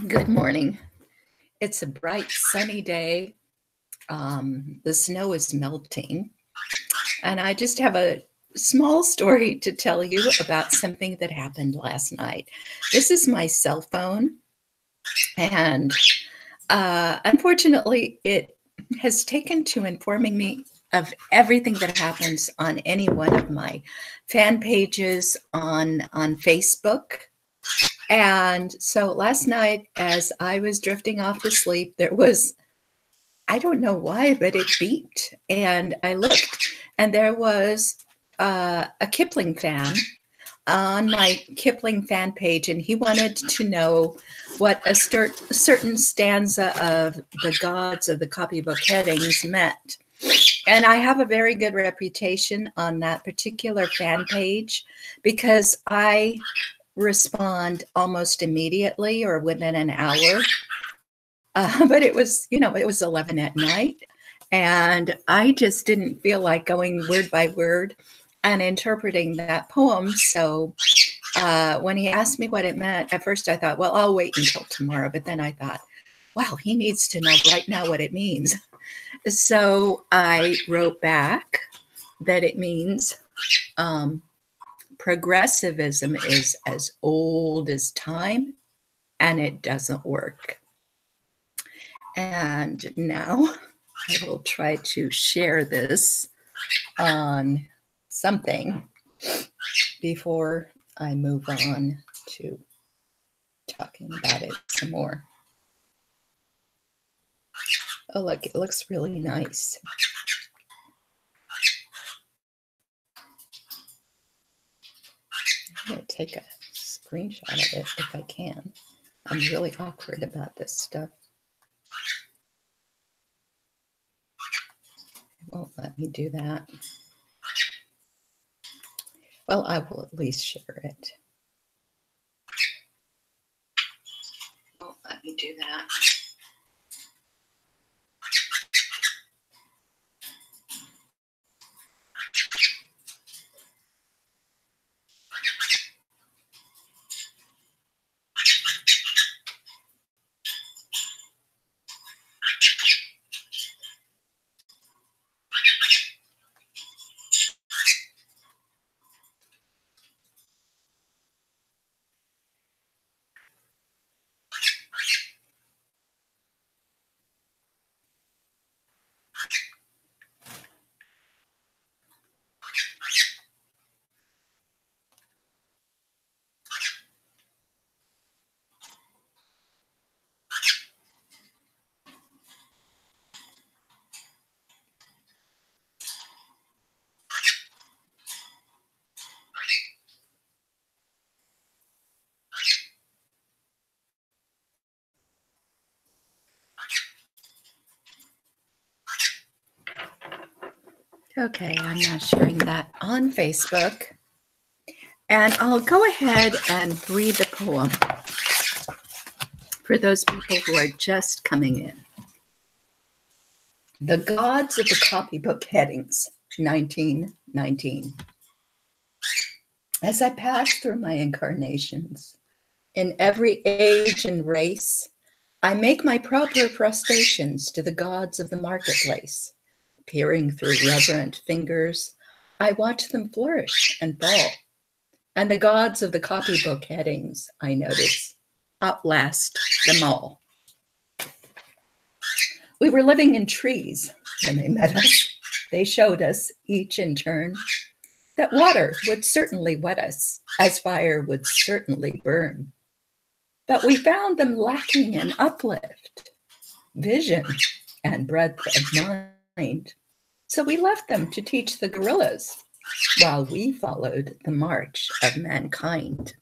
Good morning. It's a bright, sunny day. The snow is melting. And I just have a small story to tell you about something that happened last night. This is my cell phone. And unfortunately, it has taken to informing me of everything that happens on any one of my fan pages on Facebook. And so last night, as I was drifting off to sleep, there was, I don't know why, but it beeped. And I looked, and there was a Kipling fan on my Kipling fan page, and he wanted to know what a certain stanza of the gods of the Copybook Headings meant. And I have a very good reputation on that particular fan page because I respond almost immediately or within an hour. But it was, it was 11 at night, and I just didn't feel like going word by word and interpreting that poem. So when he asked me what it meant, at first I thought, well, I'll wait until tomorrow. But then I thought, wow, he needs to know right now what it means. So I wrote back that it means progressivism is as old as time, and it doesn't work. And now I will try to share this on something before I move on to talking about it some more. Oh, look, it looks really nice. I'm going to take a screenshot of it if I can. I'm really awkward about this stuff. It won't let me do that. Well, I will at least share it. Won't let me do that. Okay, I'm now sharing that on Facebook. And I'll go ahead and read the poem for those people who are just coming in. The Gods of the Copybook Headings, 1919. As I pass through my incarnations, in every age and race, I make my proper prostrations to the gods of the marketplace. Peering through reverent fingers, I watch them flourish and fall. And the gods of the Copybook Headings, I notice, outlast them all. We were living in trees when they met us. They showed us, each in turn, that water would certainly wet us, as fire would certainly burn. But we found them lacking in uplift, vision, and breadth of mind. So we left them to teach the gorillas, while we followed the march of mankind.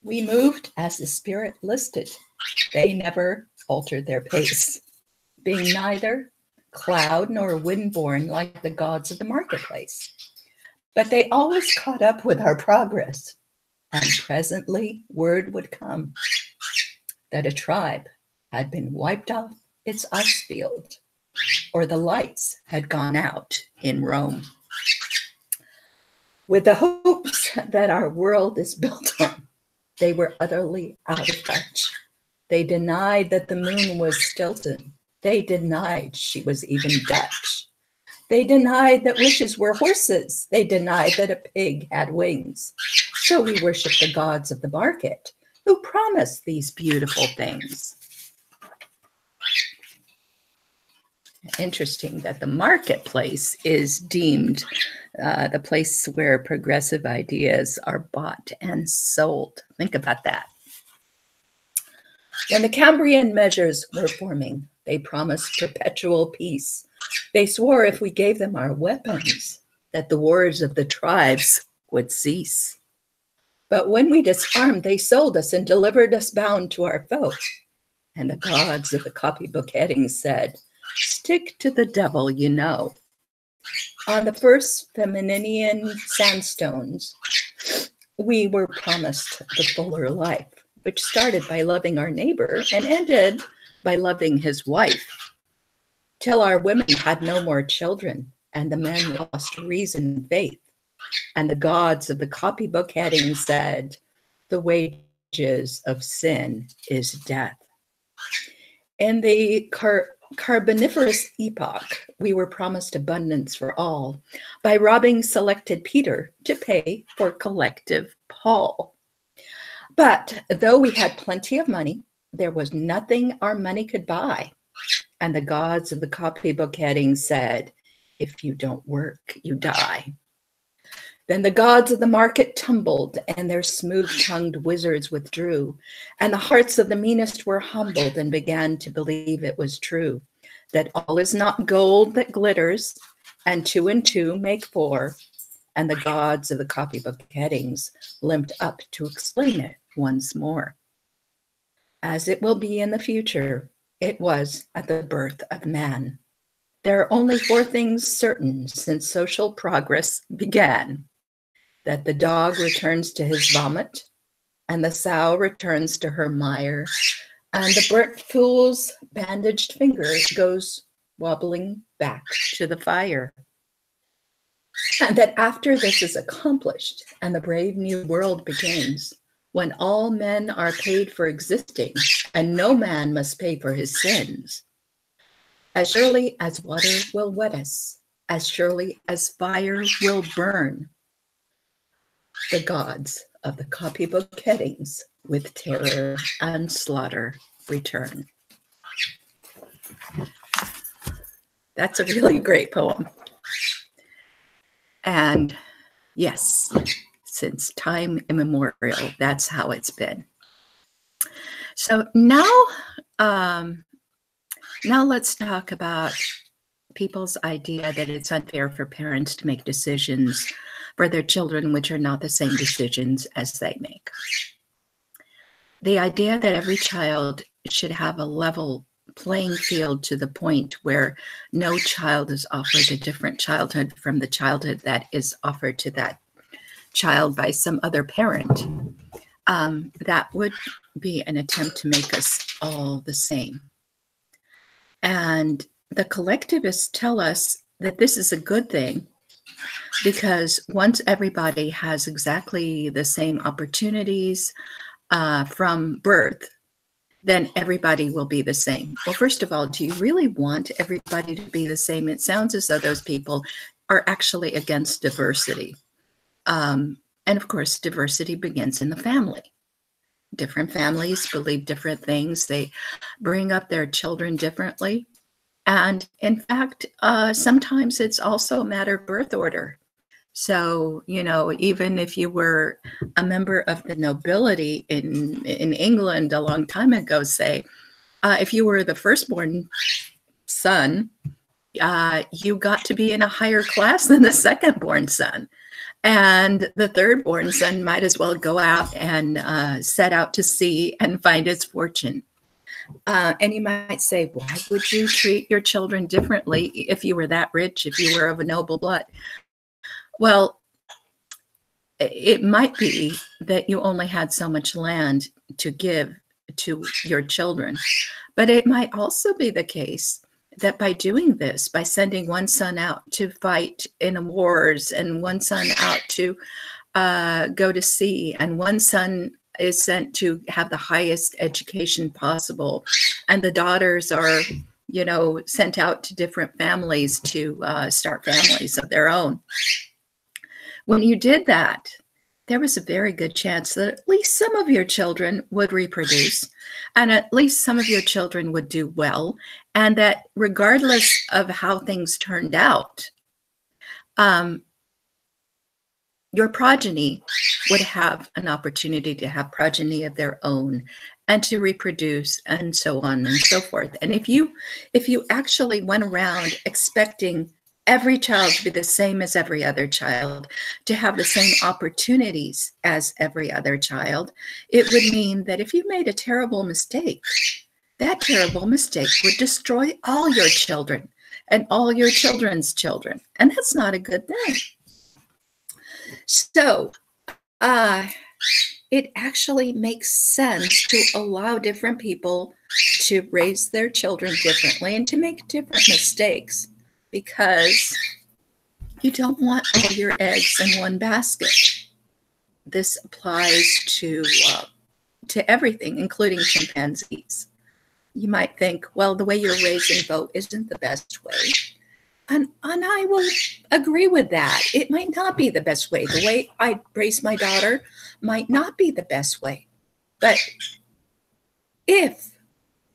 We moved as the spirit listed. They never altered their pace, being neither cloud nor wind-born like the gods of the marketplace. But they always caught up with our progress, and presently word would come that a tribe had been wiped off its ice field, or the lights had gone out in Rome. with the hopes that our world is built on. They were utterly out of touch. They denied that the moon was Stilton. They denied she was even Dutch. They denied that wishes were horses. They denied that a pig had wings. So we worship the gods of the market who promise these beautiful things. Interesting that the marketplace is deemed the place where progressive ideas are bought and sold. Think about that. When the Cambrian measures were forming, they promised perpetual peace. They swore if we gave them our weapons, that the wars of the tribes would cease. But when we disarmed, they sold us and delivered us bound to our foe. And the gods of the Copybook Headings said, stick to the devil, you know. On the first Femininian sandstones, we were promised the fuller life, which started by loving our neighbor and ended by loving his wife, till our women had no more children and the men lost reason and faith. And the gods of the Copybook Headings said, the wages of sin is death. In the Carboniferous epoch, we were promised abundance for all by robbing selected Peter to pay for collective Paul. But though we had plenty of money, there was nothing our money could buy. And the gods of the Copybook Headings said, if you don't work, you die. Then the gods of the market tumbled, and their smooth-tongued wizards withdrew, and the hearts of the meanest were humbled and began to believe it was true, that all is not gold that glitters, and 2 and 2 make 4, and the gods of the Copybook Headings limped up to explain it once more. As it will be in the future, it was at the birth of man. There are only 4 things certain since social progress began: that the dog returns to his vomit, and the sow returns to her mire, and the burnt fool's bandaged finger goes wobbling back to the fire. And that after this is accomplished and the brave new world begins, when all men are paid for existing and no man must pay for his sins, as surely as water will wet us, as surely as fire will burn, the gods of the Copybook Headings with terror and slaughter return. That's a really great poem. And yes, since time immemorial, that's how it's been. So now let's talk about people's idea that it's unfair for parents to make decisions for their children which are not the same decisions as they make. The idea that every child should have a level playing field to the point where no child is offered a different childhood from the childhood that is offered to that child by some other parent, that would be an attempt to make us all the same. And the collectivists tell us that this is a good thing, because once everybody has exactly the same opportunities from birth, then everybody will be the same. Well, first of all, do you really want everybody to be the same? It sounds as though those people are actually against diversity. And of course, diversity begins in the family. Different families believe different things. They bring up their children differently. And in fact, sometimes it's also a matter of birth order. So, you know, even if you were a member of the nobility in England a long time ago, say, if you were the firstborn son, you got to be in a higher class than the secondborn son. And the thirdborn son might as well go out and set out to sea and find his fortune. And you might say, why would you treat your children differently if you were that rich, if you were of a noble blood? Well, it might be that you only had so much land to give to your children, but it might also be the case that by doing this, by sending one son out to fight in wars and one son out to go to sea, and one son is sent to have the highest education possible, and the daughters are, you know, sent out to different families to start families of their own. When you did that, there was a very good chance that at least some of your children would reproduce, and at least some of your children would do well, and that regardless of how things turned out, your progeny would have an opportunity to have progeny of their own and to reproduce, and so on and so forth. And if you actually went around expecting every child to be the same as every other child, to have the same opportunities as every other child, it would mean that if you made a terrible mistake, that terrible mistake would destroy all your children and all your children's children. And that's not a good thing. So it actually makes sense to allow different people to raise their children differently and to make different mistakes, because you don't want all your eggs in one basket. This applies to everything, including chimpanzees. You might think, well, the way you're raising Bo isn't the best way. And I will agree with that. It might not be the best way. The way I raise my daughter might not be the best way. But if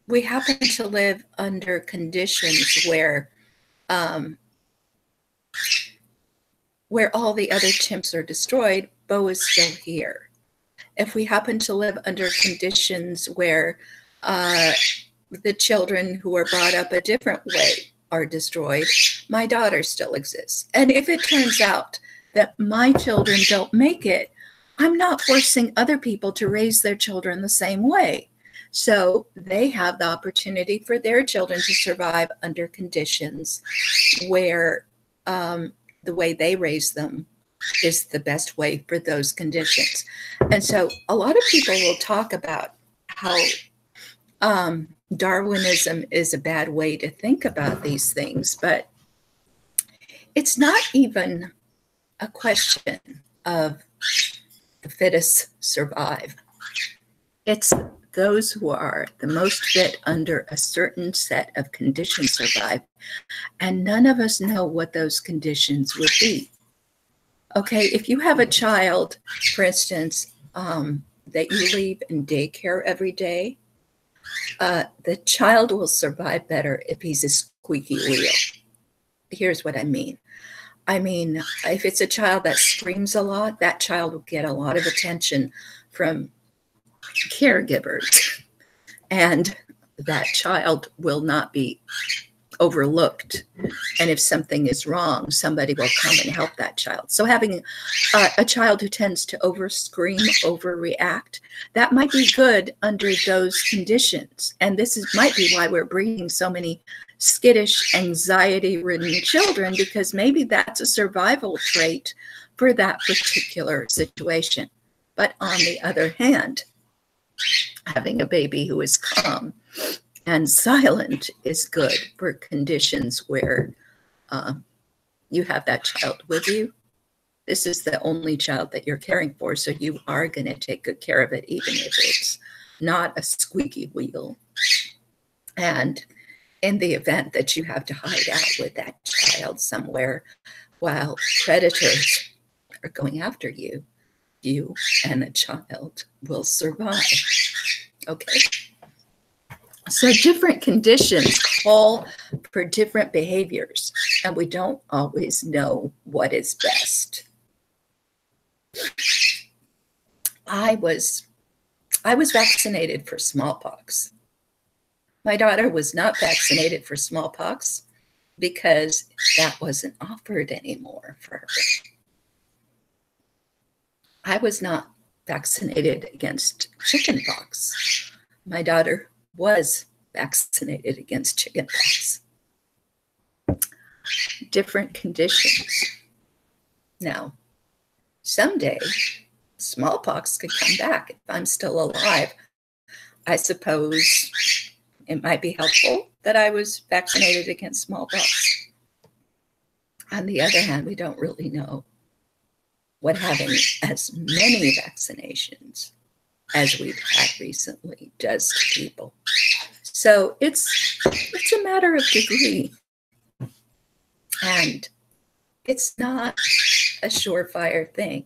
we happen to live under conditions where all the other chimps are destroyed, Bo is still here. If we happen to live under conditions where the children who are brought up a different way are destroyed, my daughter still exists. And if it turns out that my children don't make it, I'm not forcing other people to raise their children the same way. So they have the opportunity for their children to survive under conditions where the way they raise them is the best way for those conditions. And so a lot of people will talk about how Darwinism is a bad way to think about these things, but it's not even a question of the fittest survive. It's those who are the most fit under a certain set of conditions survive, and none of us know what those conditions would be. Okay, if you have a child, for instance, that you leave in daycare every day, the child will survive better if he's a squeaky wheel. Here's what I mean. If it's a child that screams a lot, that child will get a lot of attention from caregivers, and that child will not be overlooked. And if something is wrong, somebody will come and help that child. So having a child who tends to overscream, overreact, that might be good under those conditions. And might be why we're breeding so many skittish, anxiety-ridden children, because maybe that's a survival trait for that particular situation. But on the other hand, having a baby who is calm and silent is good for conditions where you have that child with you. This is the only child that you're caring for, so you are going to take good care of it, even if it's not a squeaky wheel. And in the event that you have to hide out with that child somewhere while predators are going after you, you and the child will survive. Okay. So different conditions call for different behaviors, and we don't always know what is best. I was vaccinated for smallpox. My daughter was not vaccinated for smallpox because that wasn't offered anymore for her. I was not vaccinated against chickenpox. My daughter was vaccinated against chickenpox. Different conditions. Now, someday, smallpox could come back if I'm still alive. I suppose it might be helpful that I was vaccinated against smallpox. On the other hand, we don't really know what having as many vaccinations as we've had recently does to people. So it's a matter of degree. And it's not a surefire thing.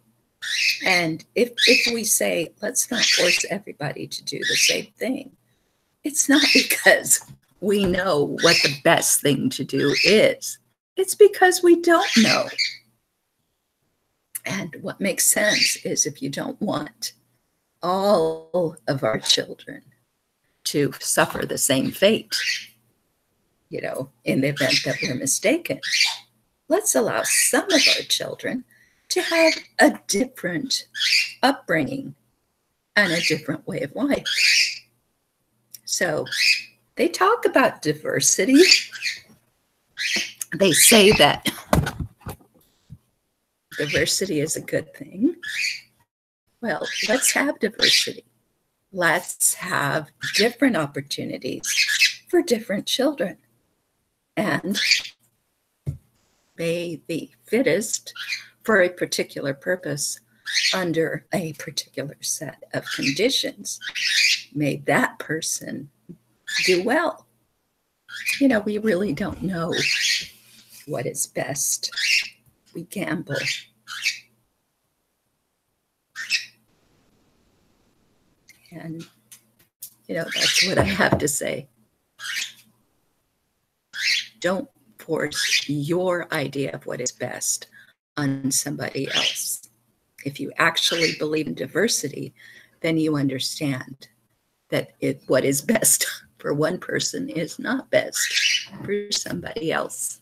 And if we say, let's not force everybody to do the same thing, it's not because we know what the best thing to do is. It's because we don't know. And what makes sense is if you don't want all of our children to suffer the same fate, you know, in the event that we're mistaken, let's allow some of our children to have a different upbringing and a different way of life. So they talk about diversity. They say that diversity is a good thing. Well, let's have diversity. Let's have different opportunities for different children. And may the fittest for a particular purpose under a particular set of conditions, may that person do well. You know, we really don't know what is best. We gamble. And, you know, that's what I have to say. Don't force your idea of what is best on somebody else. If you actually believe in diversity, then you understand that what is best for one person is not best for somebody else.